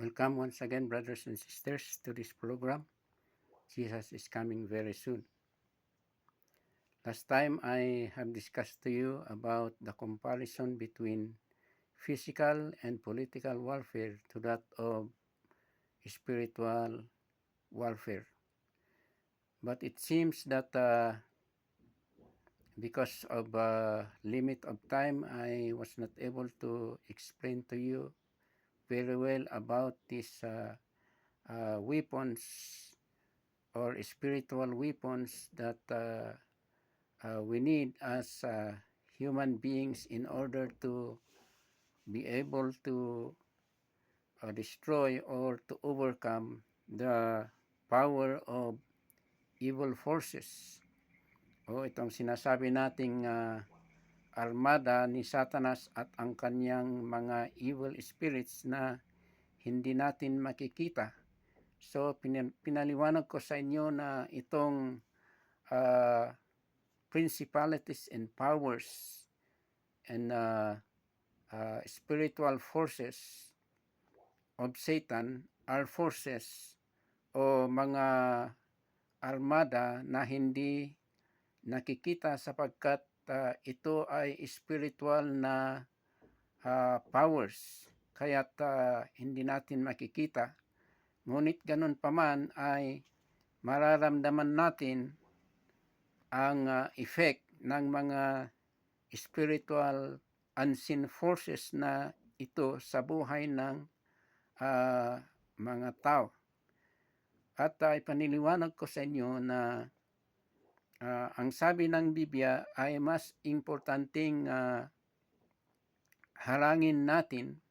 Welcome once again, brothers and sisters, to this program. Jesus is coming very soon. Last time I have discussed to you about the comparison between physical and political warfare to that of spiritual warfare. But it seems that because of limit of time, I was not able to explain to you very well about these weapons or spiritual weapons that we need as human beings in order to be able to destroy or to overcome the power of evil forces. O itong sinasabi nating armada ni Satanas at ang kanyang mga evil spirits na hindi natin makikita. So pinaliwanag ko sa inyo na itong principalities and powers and spiritual forces of Satan are forces o mga armada na hindi nakikita sapagkat ito ay spiritual na powers kaya't hindi natin makikita. Ngunit ganun pa man ay mararamdaman natin ang effect ng mga spiritual unseen forces na ito sa buhay ng mga tao. At ipaniliwanag ko sa inyo na ang sabi ng Biblia ay mas importanteng harangin natin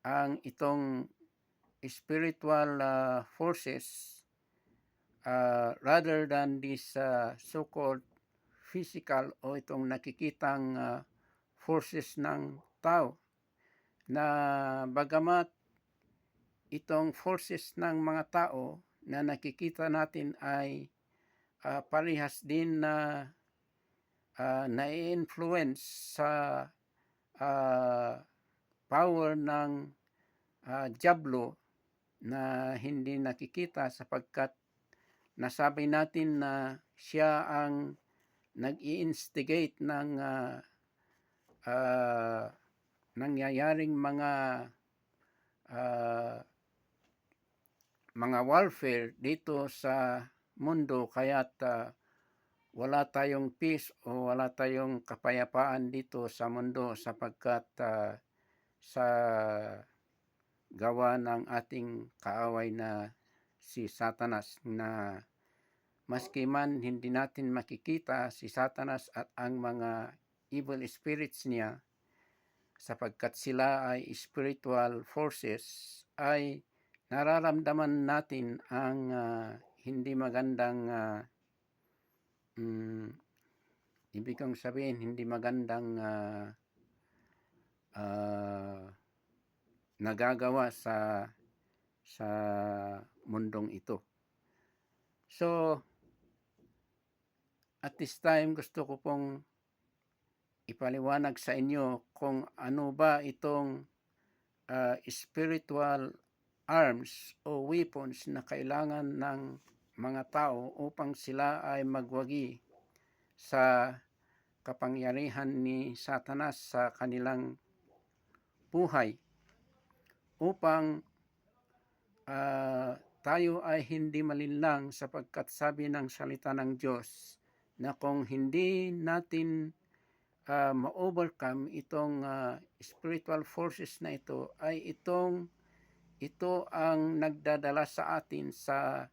ang itong spiritual forces rather than this so-called physical o itong nakikitang forces ng tao, na bagamat itong forces ng mga tao na nakikita natin ay parehas din na na-influence sa power ng Diablo na hindi nakikita sapagkat nasabi natin na siya ang nag-i-instigate ng nangyayaring mga warfare dito sa mundo, kaya't wala tayong peace o wala tayong kapayapaan dito sa mundo sapagkat sa gawa ng ating kaaway na si Satanas, na maski man hindi natin makikita si Satanas at ang mga evil spirits niya sapagkat sila ay spiritual forces, ay nararamdaman natin ang hindi magandang ibig kong sabihin hindi magandang nagagawa sa mundong ito. So at this time gusto ko pong ipaliwanag sa inyo kung ano ba itong spiritual arms o weapons na kailangan ng mga tao upang sila ay magwagi sa kapangyarihan ni Satanas sa kanilang buhay, upang tayo ay hindi malinlang sapagkat sabi ng salita ng Diyos na kung hindi natin ma-overcome itong spiritual forces na ito, ay ito ang nagdadala sa atin sa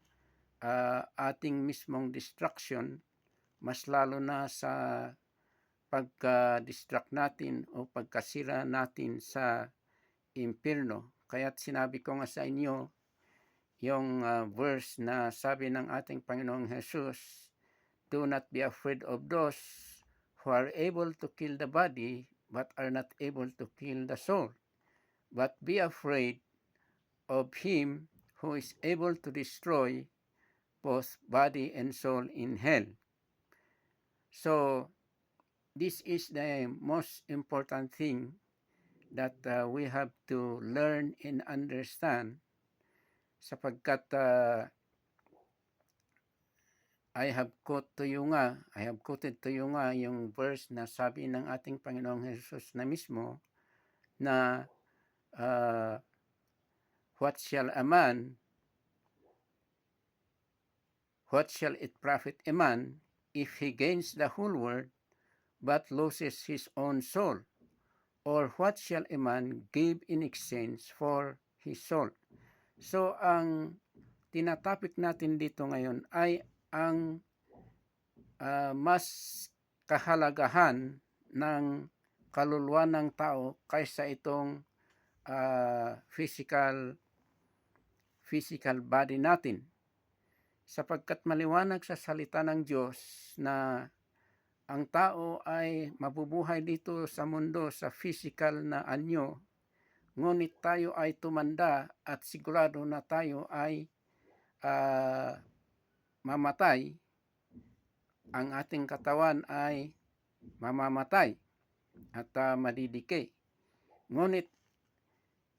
ating mismong destruction, mas lalo na sa pagka-distract natin o pagkasira natin sa impyerno. Kaya't sinabi ko nga sa inyo yung verse na sabi ng ating Panginoong Jesus, "Do not be afraid of those who are able to kill the body but are not able to kill the soul, but be afraid of him who is able to destroy both body and soul in hell." So this is the most important thing that we have to learn and understand, sapagkat I have quoted to you nga yung verse na sabi ng ating Panginoong Jesus na mismo na what shall it profit a man if he gains the whole world but loses his own soul? Or what shall a man give in exchange for his soul? So, ang tinatopic natin dito ngayon ay ang mas kahalagahan ng kaluluwa ng tao kaysa itong physical body natin. Sapagkat maliwanag sa salita ng Diyos na ang tao ay mabubuhay dito sa mundo sa physical na anyo, ngunit tayo ay tumanda at sigurado na tayo ay mamatay. Ang ating katawan ay mamamatay at madidikay. Ngunit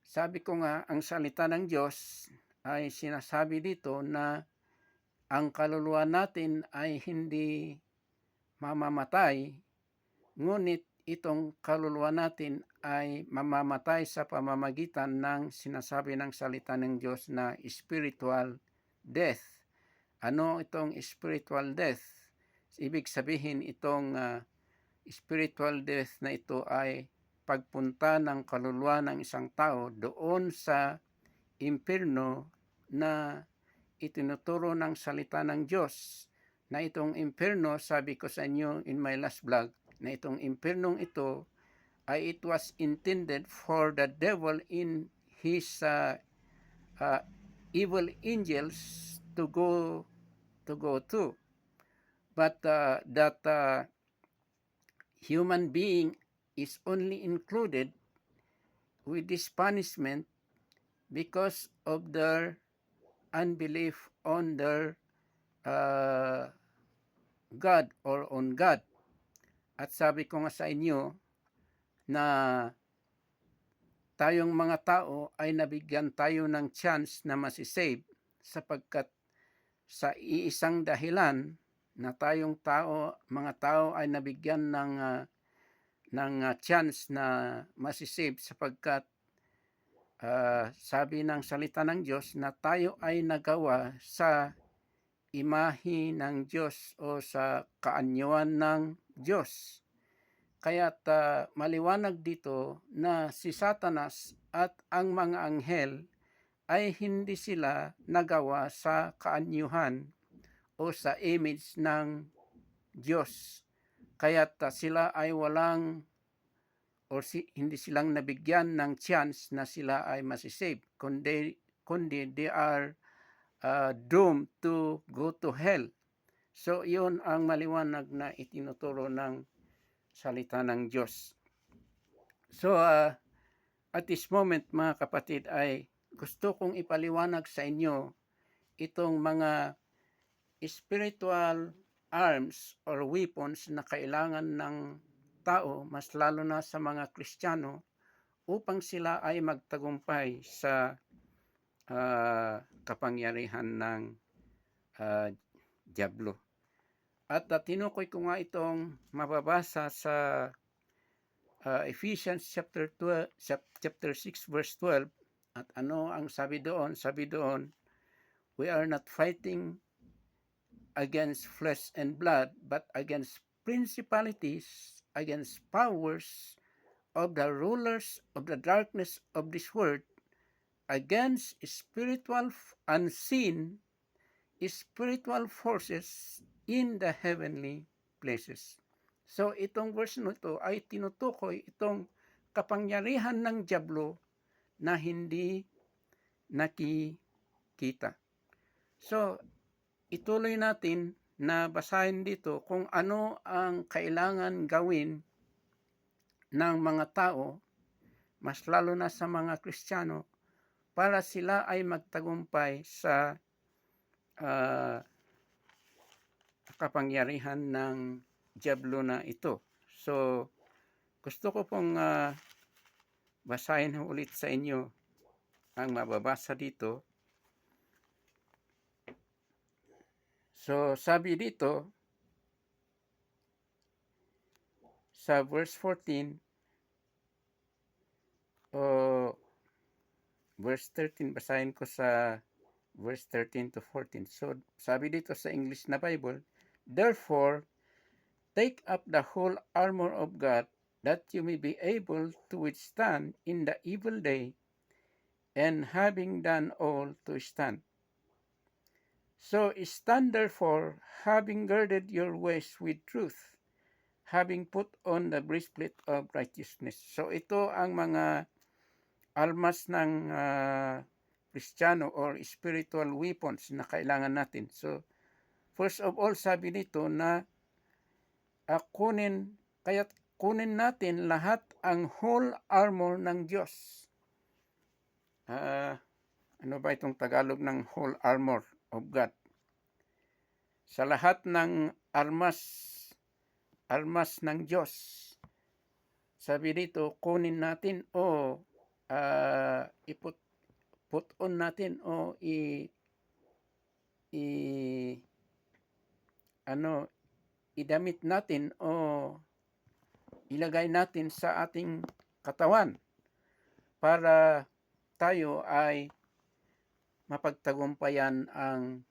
sabi ko nga, ang salita ng Diyos ay sinasabi dito na ang kaluluwa natin ay hindi mamamatay, ngunit itong kaluluwa natin ay mamamatay sa pamamagitan ng sinasabi ng salita ng Diyos na spiritual death. Ano itong spiritual death? Ibig sabihin itong spiritual death na ito ay pagpunta ng kaluluwa ng isang tao doon sa impyerno na itinuturo ng salita ng Diyos. Na itong impyerno, sabi ko sa inyo in my last vlog, na itong impyernong ito ay it was intended for the devil in his evil angels to go to. But that human being is only included with this punishment because of their unbelief on their God or on God. At sabi ko nga sa inyo na tayong mga tao ay nabigyan tayo ng chance na masisave sapagkat sa iisang dahilan na tayong mga tao ay nabigyan ng chance na masisave sapagkat sabi ng salita ng Diyos na tayo ay nagawa sa imahe ng Diyos o sa kaanyuan ng Diyos. Kaya't maliwanag dito na si Satanas at ang mga anghel ay hindi sila nagawa sa kaanyuhan o sa image ng Diyos. Kaya't sila ay hindi silang nabigyan ng chance na sila ay masisave, kundi they are doomed to go to hell. So, yun ang maliwanag na itinuturo ng salita ng Diyos. So, at this moment, mga kapatid, ay gusto kong ipaliwanag sa inyo itong mga spiritual arms or weapons na kailangan ng tao, mas lalo na sa mga Kristiyano, upang sila ay magtagumpay sa kapangyarihan ng diablo. At tinukoy ko nga itong mababasa sa Ephesians chapter 6 verse 12. At ano ang sabi doon? Sabi doon, we are not fighting against flesh and blood, but against principalities, against powers of the rulers of the darkness of this world, against unseen spiritual forces in the heavenly places. So itong verse nito ay tinutukoy itong kapangyarihan ng diablo na hindi nakikita. So ituloy natin na basahin dito kung ano ang kailangan gawin ng mga tao, mas lalo na sa mga Kristiyano, para sila ay magtagumpay sa kapangyarihan ng diablo na ito. So, gusto ko pong basahin ko ulit sa inyo ang mababasa dito. So, sabi dito, sa verse 14, o verse 13, basahin ko sa verse 13 to 14. So, sabi dito sa English na Bible, therefore, take up the whole armor of God, that you may be able to withstand in the evil day, and having done all, to stand. So stand therefore, having girded your waist with truth, having put on the breastplate of righteousness. So ito ang mga armas ng Kristiyano or spiritual weapons na kailangan natin. So first of all, sabi nito na kunin natin lahat ang whole armor ng Diyos. Ano ba itong Tagalog ng whole armor of God? Sa lahat ng armas ng Diyos. Sabi dito, kunin natin o put on natin o idamit natin o ilagay natin sa ating katawan para tayo ay mapagtagumpayan ang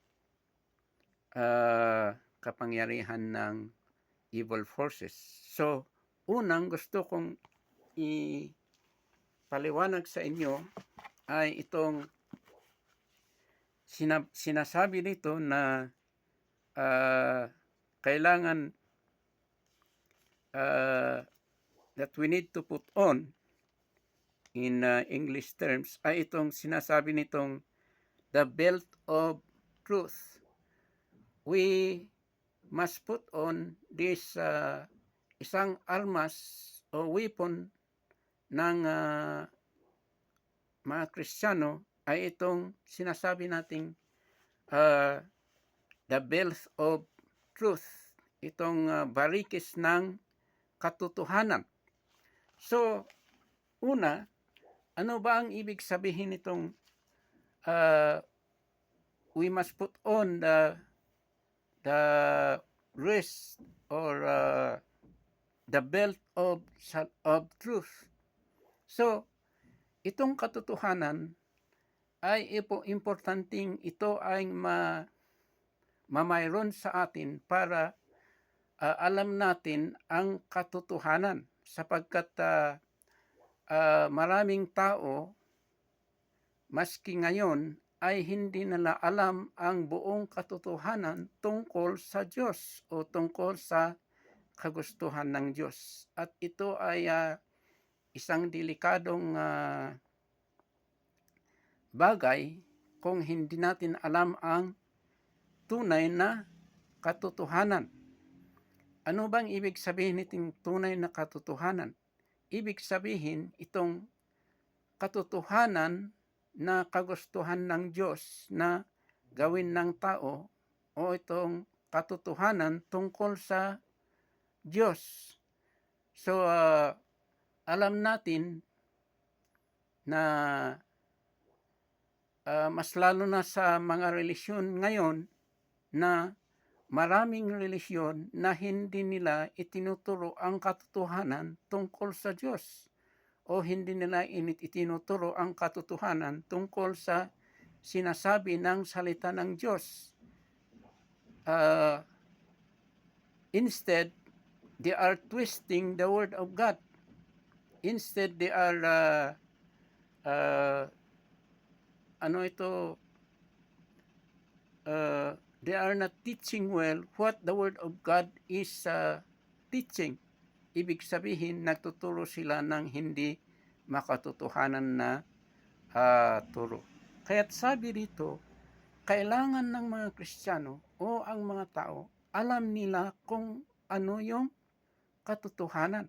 kapangyarihan ng evil forces. So, unang gusto kong ipaliwanag sa inyo ay itong sinasabi dito na kailangan that we need to put on in English terms ay itong sinasabi nitong the belt of truth. We must put on this isang armas o weapon ng mga Kristiyano ay itong sinasabi nating the belt of truth, itong barikis ng katotohanan. So, una, ano ba ang ibig sabihin nitong we must put on the wrist or the belt of truth? So, itong katotohanan ay importanteng ito ay mamayroon sa atin para alam natin ang katotohanan sapagkat maraming tao maski ngayon ay hindi nila alam ang buong katotohanan tungkol sa Diyos o tungkol sa kagustuhan ng Diyos. At ito ay isang delikadong bagay kung hindi natin alam ang tunay na katotohanan. Ano bang ibig sabihin nitong tunay na katotohanan? Ibig sabihin itong katotohanan na kagustuhan ng Diyos na gawin ng tao o itong katotohanan tungkol sa Diyos. So, alam natin na mas lalo na sa mga relisyon ngayon na maraming relisyon na hindi nila itinuturo ang katotohanan tungkol sa Diyos o hindi nila itinuturo ang katotohanan tungkol sa sinasabi ng salita ng Diyos. Instead, they are twisting the word of God. Instead, they are they are not teaching well what the word of God is teaching. Ibig sabihin, nagtuturo sila ng hindi makatotohanan na turo. Kaya't sabi dito, kailangan ng mga Kristiyano o ang mga tao, alam nila kung ano yung katotohanan.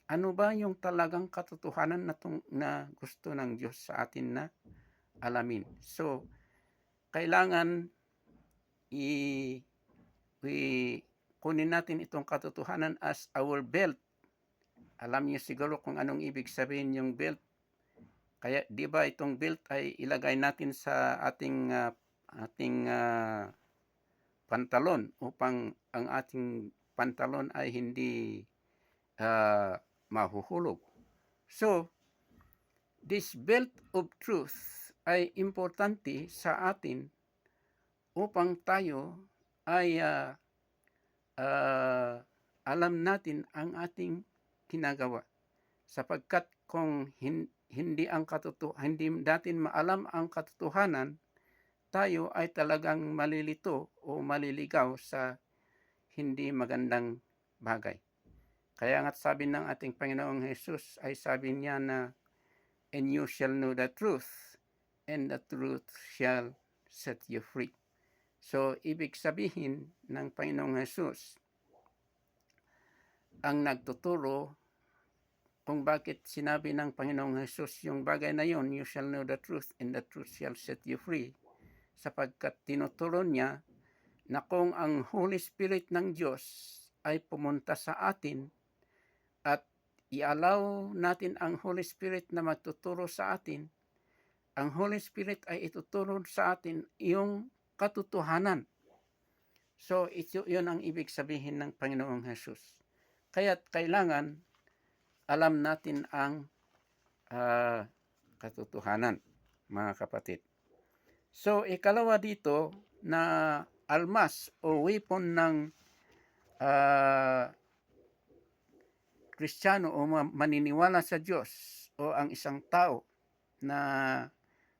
Ano ba yung talagang katotohanan na gusto ng Diyos sa atin na alamin. So, kailangan kunin natin itong katotohanan as our belt. Alam niyo siguro kung anong ibig sabihin yung belt. Kaya 'di ba itong belt ay ilagay natin sa ating pantalon upang ang ating pantalon ay hindi mahuhulog. So, this belt of truth ay importante sa atin upang tayo ay alam natin ang ating ginagawa. Sapagkat kung hindi natin maalam ang katotohanan, tayo ay talagang malilito o maliligaw sa hindi magandang bagay. Kaya nga sabi ng ating Panginoong Jesus ay sabi niya na, and you shall know the truth, and the truth shall set you free. So, ibig sabihin ng Panginoong Jesus, ang nagtuturo kung bakit sinabi ng Panginoong Jesus yung bagay na yon, you shall know the truth, and the truth shall set you free. Sapagkat tinuturo niya na kung ang Holy Spirit ng Diyos ay pumunta sa atin at i-allow natin ang Holy Spirit na magtuturo sa atin, ang Holy Spirit ay ituturo sa atin yung katotohanan. So, yun ang ibig sabihin ng Panginoong Jesus. Kaya't kailangan alam natin ang katotohanan, mga kapatid. So, ikalawa dito na almas o weapon ng Kristiyano o maniniwala sa Diyos o ang isang tao na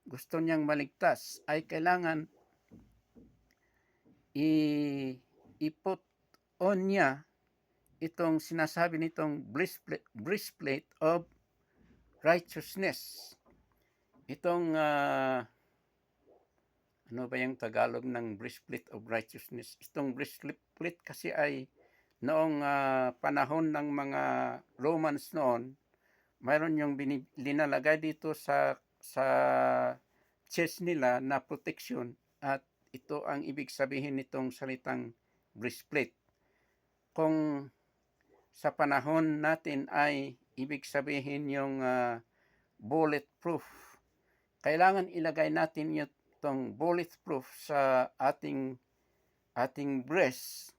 gusto niyang maligtas ay kailangan i-put on niya itong sinasabi nitong breastplate of righteousness. Itong ano ba yung Tagalog ng breastplate of righteousness? Itong breastplate kasi ay noong panahon ng mga Romans noon, mayroon yung linalagay dito sa chest nila na protection, at ito ang ibig sabihin nitong salitang breastplate. Kung sa panahon natin ay ibig sabihin yung bulletproof, kailangan ilagay natin itong bulletproof sa ating breast,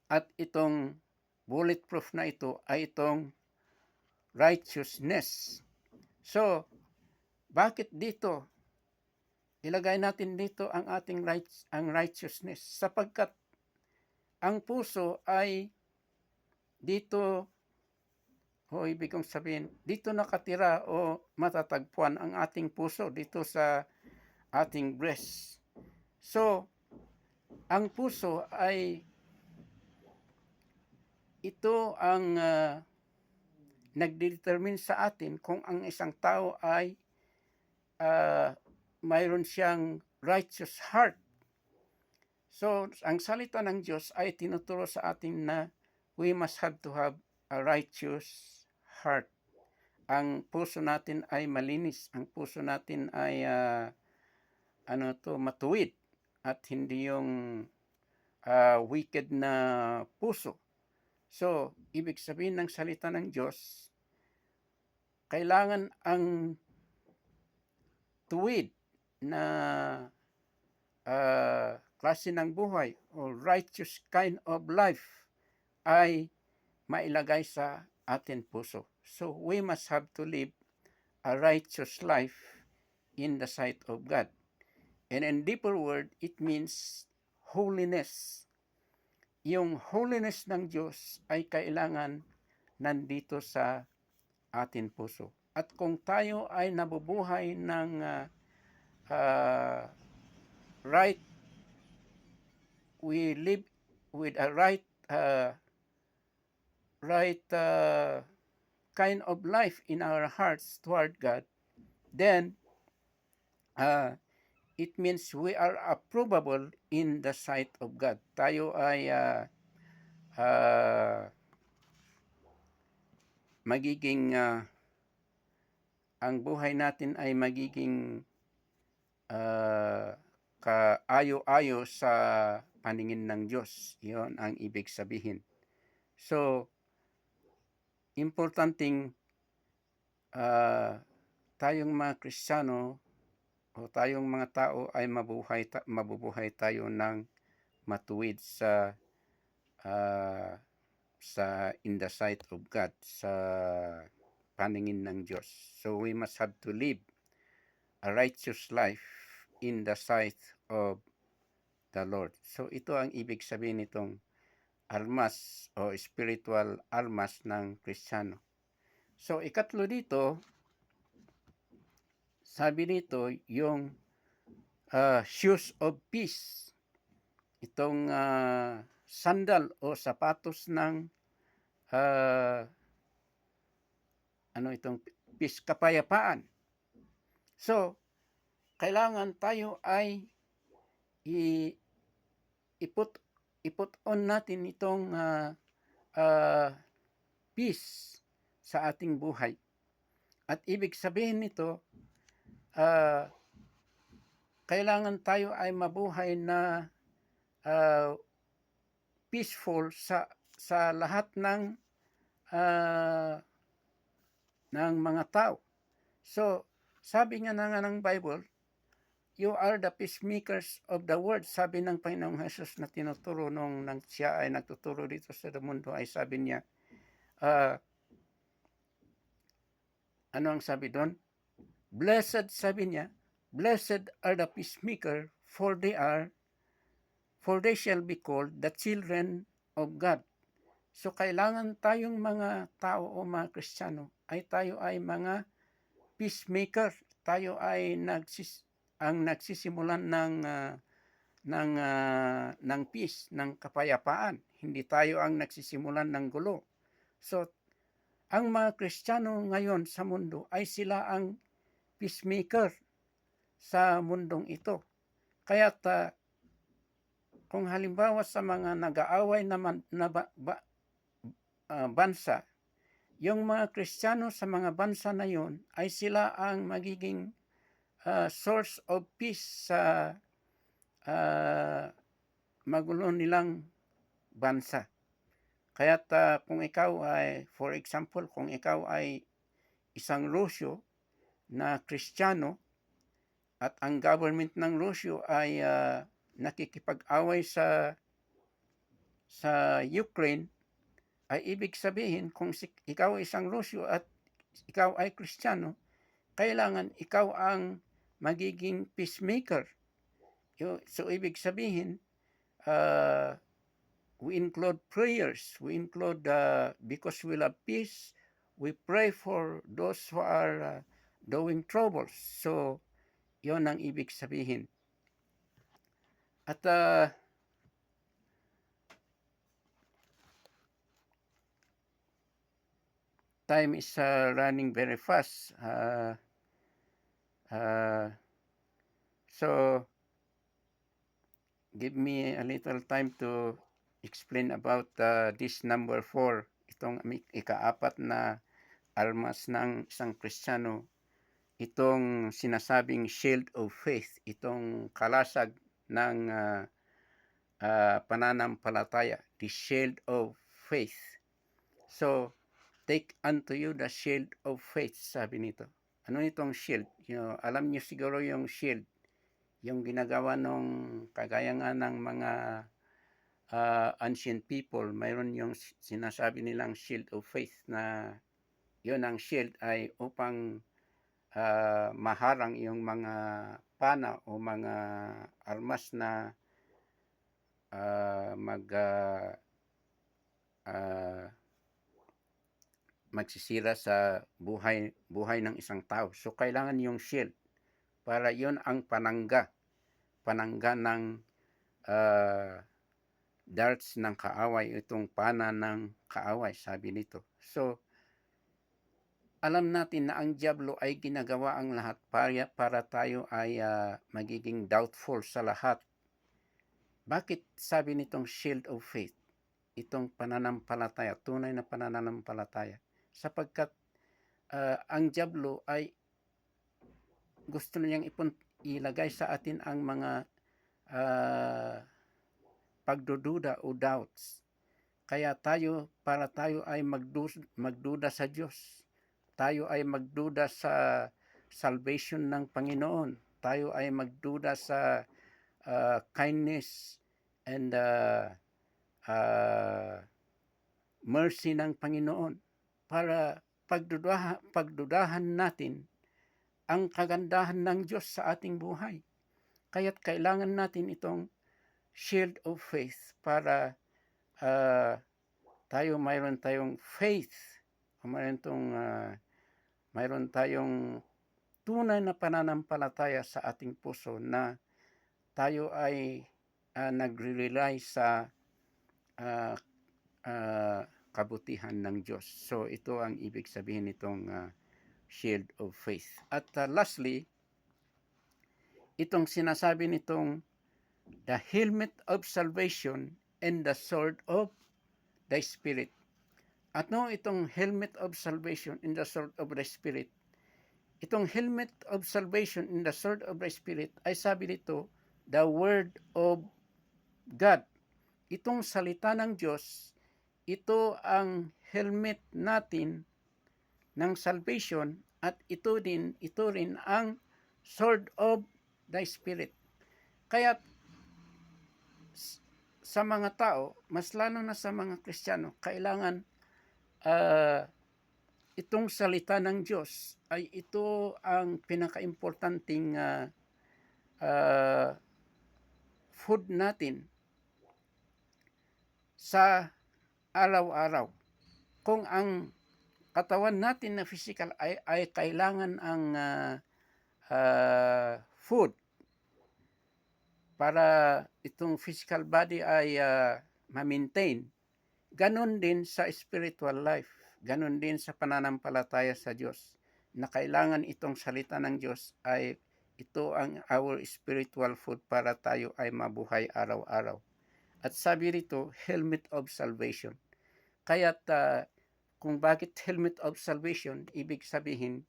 at itong bulletproof na ito ay itong righteousness. So, bakit dito ilagay natin dito ang ating righteousness? Sapagkat ang puso ay dito, o ibig kong sabihin, dito nakatira o matatagpuan ang ating puso dito sa ating breast. So, ang puso ay ito ang nagdedetermine sa atin kung ang isang tao ay mayroon siyang righteous heart. So, ang salita ng Diyos ay tinuturo sa atin na we must have to have a righteous heart. Ang puso natin ay malinis. Ang puso natin ay matuwid at hindi yung wicked na puso. So, ibig sabihin ng salita ng Diyos, kailangan ang tuwid na klase ng buhay o righteous kind of life ay mailagay sa ating puso. So, we must have to live a righteous life in the sight of God. And in deeper word, it means holiness. Yung holiness ng Diyos ay kailangan nandito sa ating puso. At kung tayo ay nabubuhay ng right, we live with a right kind of life in our hearts toward God, then it means we are approvable in the sight of God. Tayo ay magiging ang buhay natin ay magiging kaayo-ayo sa paningin ng Diyos. Iyon ang ibig sabihin. So, importanteng tayong mga Kristiyano o tayong mga tao ay mabubuhay tayo ng matuwid uh, in the sight of God, sa paningin ng Diyos. So we must have to live a righteous life in the sight of the Lord. So ito ang ibig sabihin nitong armas o spiritual armas ng Kristiyano. So ikatlo dito, sabi dito yung shoes of peace. Itong sandal o sapatos ng itong peace, kapayapaan. So, kailangan tayo ay iput on natin itong peace sa ating buhay. At ibig sabihin nito, kailangan tayo ay mabuhay na peaceful sa lahat ng mga tao. So, sabi nga ng Bible, you are the peacemakers of the world. Sabi ng Panginoong Jesus na tinuturo nung siya ay nagtuturo dito sa mundo, ay sabi niya, ano ang sabi doon? Blessed, sabi niya, blessed are the peacemaker, for they shall be called the children of God. So, kailangan tayong mga tao o mga Kristiyano ay tayo ay mga peacemaker. Tayo ay nagsisimulan ng peace, ng kapayapaan. Hindi tayo ang nagsisimulan ng gulo. So, ang mga Kristiyano ngayon sa mundo ay sila ang peacemaker sa mundong ito. Kaya kung halimbawa sa mga nag-aaway na bansa, yung mga Kristiyano sa mga bansa na yun ay sila ang magiging source of peace sa magulo nilang bansa. Kaya kung ikaw ay, for example, kung ikaw ay isang Rusyo na Kristiyano at ang government ng Rusyo ay nakikipag-away sa Ukraine, ay ibig sabihin kung ikaw ay isang Rusyo at ikaw ay Kristiyano, kailangan ikaw ang magiging peacemaker. So ibig sabihin, we include prayers. We include, because we love peace, we pray for those who are doing troubles. So, yon ang ibig sabihin. At time is running very fast. So, give me a little time to explain about this number 4, itong ikaapat na armas ng isang Kristiyano, itong sinasabing shield of faith, itong kalasag ng pananampalataya, the shield of faith. So, take unto you the shield of faith, sabi nito. Ano itong shield? Alam niyo siguro yung shield, yung ginagawa nung kagaya nga ng mga ancient people, mayroon yung sinasabi nilang shield of faith, na yun ang shield ay upang maharang yung mga pana o mga armas na magsisira sa buhay ng isang tao. So, kailangan yung shield para yun ang panangga ng darts ng kaaway, itong pana ng kaaway, sabi nito. So, alam natin na ang diablo ay ginagawa ang lahat para tayo ay magiging doubtful sa lahat. Bakit sabi nitong shield of faith? Itong pananampalataya, tunay na pananampalataya. Sapagkat ang diablo ay gusto niyang ilagay sa atin ang mga pagdududa o doubts. Kaya para tayo ay magduda sa Diyos. Tayo ay magduda sa salvation ng Panginoon. Tayo ay magduda sa kindness and mercy ng Panginoon para pagdudahan natin ang kagandahan ng Diyos sa ating buhay. Kaya't kailangan natin itong shield of faith para mayroon tayong faith, mayroon tayong tunay na pananampalataya sa ating puso na tayo ay nagre-rely sa kabutihan ng Diyos. So ito ang ibig sabihin nitong shield of faith. At lastly, itong sinasabi nitong the helmet of salvation and the sword of the Spirit. At no, itong helmet of salvation and the sword of the Spirit. Itong helmet of salvation and the sword of the Spirit ay sabi dito, the word of God. Itong salita ng Diyos, ito ang helmet natin ng salvation at ito rin ang sword of the Spirit. Kaya sa mga tao, mas lalo na sa mga Kristiyano, kailangan itong salita ng Diyos ay ito ang pinaka-importanting food natin sa araw-araw. Kung ang katawan natin na physical ay kailangan ang food para itong physical body ay ma-maintain, ganon din sa spiritual life, ganon din sa pananampalataya sa Diyos, na kailangan itong salita ng Diyos ay ito ang our spiritual food para tayo ay mabuhay araw-araw. At sabi rito, helmet of salvation. Kaya't kung bakit helmet of salvation, ibig sabihin,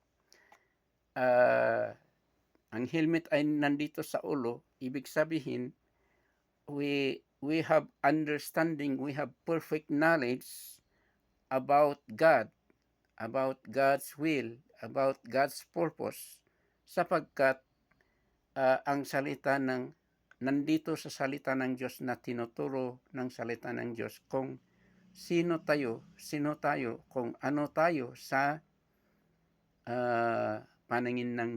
ang helmet ay nandito sa ulo, ibig sabihin, we have understanding, we have perfect knowledge about God, about God's will, about God's purpose, sapagkat ang salita nandito sa salita ng Diyos na tinuturo ng salita ng Diyos kung sino tayo, kung ano tayo sa paningin ng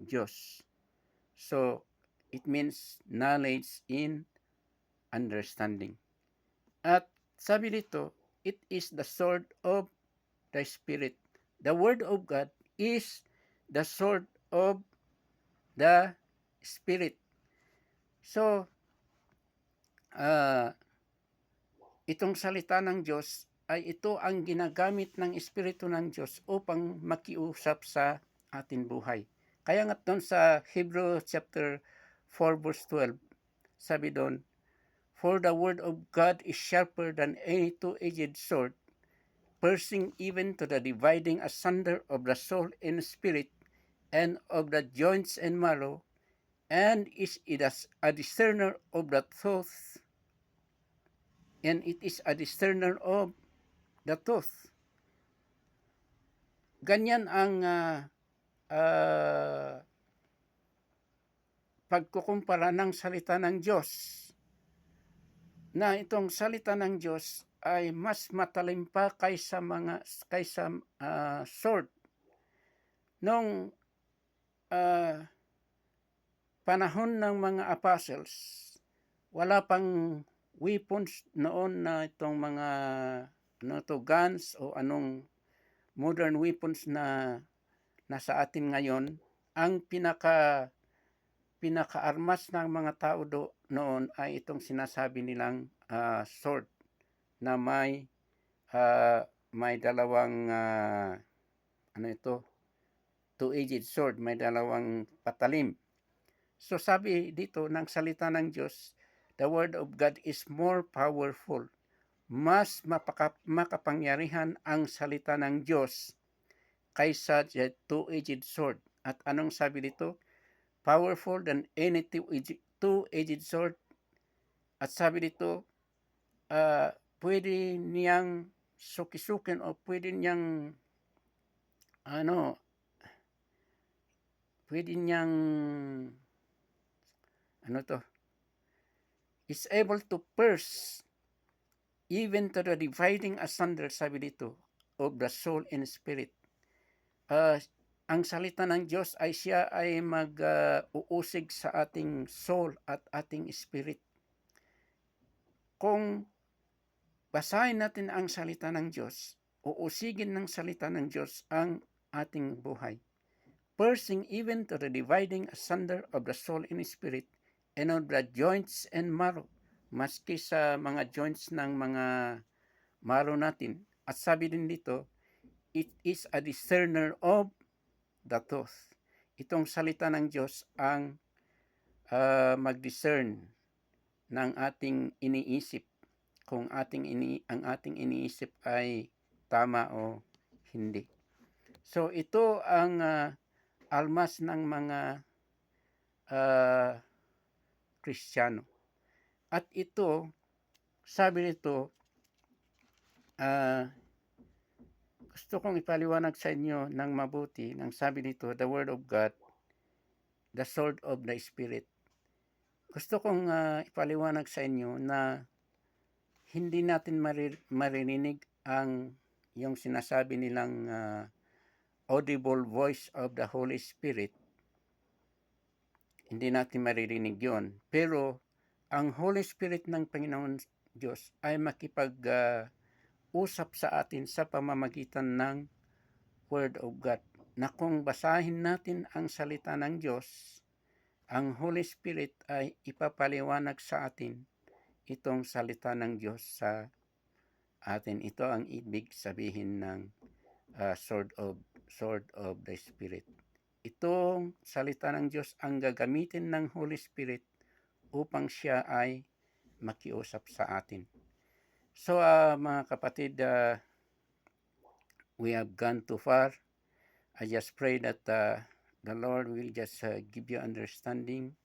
Diyos. So, it means knowledge in understanding. At sabi dito, it is the sword of the Spirit. The Word of God is the sword of the Spirit. So, itong salita ng Diyos ay ito ang ginagamit ng Espiritu ng Diyos upang makiusap sa ating buhay. Kaya nga doon sa Hebrew chapter 4 verse 12, sabi doon, for the word of God is sharper than any two-edged sword, piercing even to the dividing asunder of the soul and spirit, and of the joints and marrow, and is a discerner of the thoughts, and it is a discerner of the thoughts. Ganyan ang pagkukumpara ng salita ng Diyos, na itong salita ng Diyos ay mas matalim pa kaysa sword. Nung panahon ng mga apostles, wala pang weapons noon na itong mga guns o anong modern weapons na nasa atin ngayon. Ang pinaka-armas ng mga tao noon ay itong sinasabi nilang sword na may dalawang two-edged sword, may dalawang patalim. So sabi dito ng salita ng Diyos, the word of God is more powerful. Mas makapangyarihan ang salita ng Diyos kaysa sa two-edged sword. At anong sabi dito? Powerful than any two-edged sword. At sabi dito, pwede niyang sukisukin o pwede niyang pwede niyang, is able to pierce even to the dividing asunder, sabi dito, of the soul and spirit. Ang salita ng Diyos ay siya ay mag-uusig sa ating soul at ating spirit. Kung basahin natin ang salita ng Diyos, uusigin ng salita ng Diyos ang ating buhay. Piercing even to the dividing asunder of the soul and spirit, and of the joints and marrow, maski sa mga joints ng mga marrow natin. At sabi din dito, it is a discerner of the truth. Itong salita ng Diyos ang mag-discern ng ating iniisip, kung ang ating iniisip ay tama o hindi. So ito ang almas ng mga Kristiyano. At ito, sabi nito, gusto kong ipaliwanag sa inyo ng mabuti, ng sabi nito, the Word of God, the sword of the Spirit. Gusto kong ipaliwanag sa inyo na hindi natin maririnig ang yung sinasabi nilang audible voice of the Holy Spirit. Hindi natin maririnig yon. Pero ang Holy Spirit ng Panginoon Diyos ay makipag-usap sa atin sa pamamagitan ng Word of God. Na kung basahin natin ang salita ng Diyos, ang Holy Spirit ay ipapaliwanag sa atin itong salita ng Diyos sa atin. Ito ang ibig sabihin ng sword of the Spirit. Itong salita ng Diyos ang gagamitin ng Holy Spirit upang siya ay makiusap sa atin. So mga kapatid, we have gone too far. I just pray that the Lord will just give you understanding,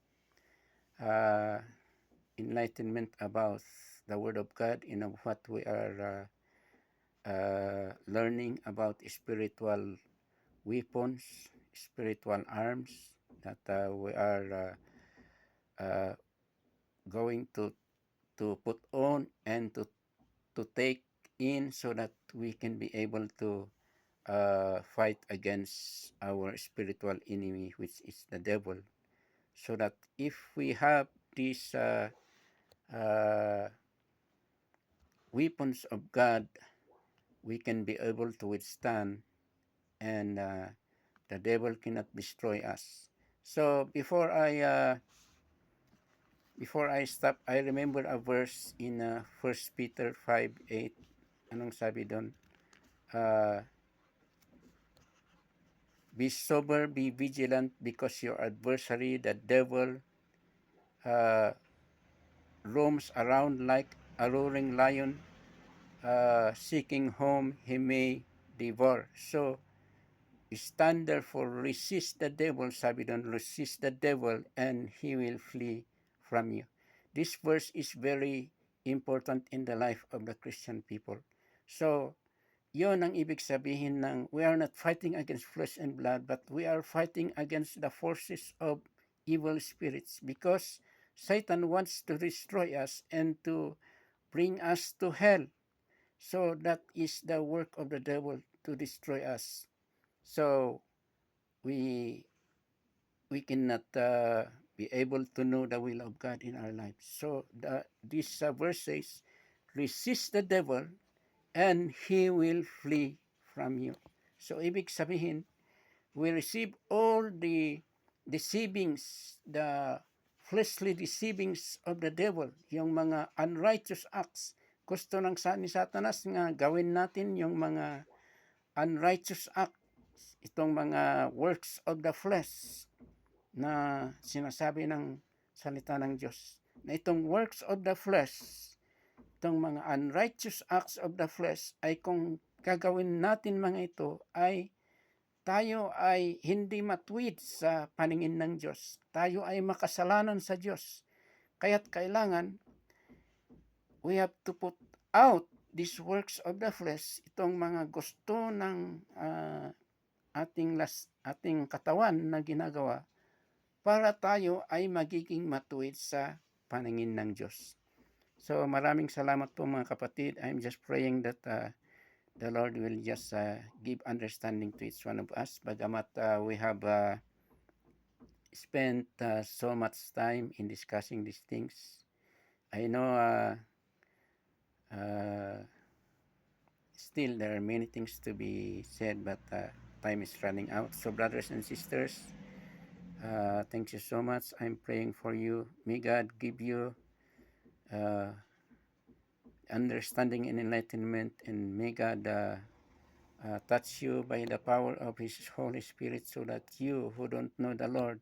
enlightenment about the Word of God and of what we are learning about spiritual weapons, spiritual arms that we are going to put on and to take in, so that we can be able to fight against our spiritual enemy, which is the devil. So that if we have these weapons of God, we can be able to withstand, and the devil cannot destroy us. So before I stop, I remember a verse in 1 Peter 5:8. Anong sabi doon? Be sober, be vigilant, because your adversary, the devil, roams around like a roaring lion, seeking whom he may devour. So, stand therefore, resist the devil, sabi doon, resist the devil, and he will flee from you. This verse is very important in the life of the Christian people. So, yon ang ibig sabihin ng we are not fighting against flesh and blood, but we are fighting against the forces of evil spirits, because Satan wants to destroy us and to bring us to hell. So that is the work of the devil, to destroy us. So we cannot be able to know the will of God in our lives. So this verse says, resist the devil and he will flee from you. So ibig sabihin, we receive all the deceivings, the fleshly deceivings of the devil, yung mga unrighteous acts. Gusto ng ni Satanas nga gawin natin yung mga unrighteous acts, itong mga works of the flesh na sinasabi ng salita ng Diyos. Na itong works of the flesh, itong mga unrighteous acts of the flesh, ay kung gagawin natin mga ito, ay tayo ay hindi matuwid sa paningin ng Diyos. Tayo ay makasalanan sa Diyos. Kaya't kailangan, we have to put out these works of the flesh, itong mga gusto ng ating katawan na ginagawa para tayo ay magiging matuwid sa paningin ng Diyos. So maraming salamat po mga kapatid. I'm just praying that the Lord will just give understanding to each one of us. Bagamat we have spent so much time in discussing these things. I know still there are many things to be said, but time is running out. So brothers and sisters, thank you so much. I'm praying for you. May God give you understanding and enlightenment, and may God touch you by the power of His Holy Spirit, so that you who don't know the Lord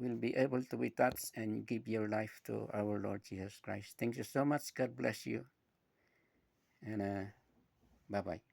will be able to be touched and give your life to our Lord Jesus Christ. Thank you so much. God bless you. And bye-bye.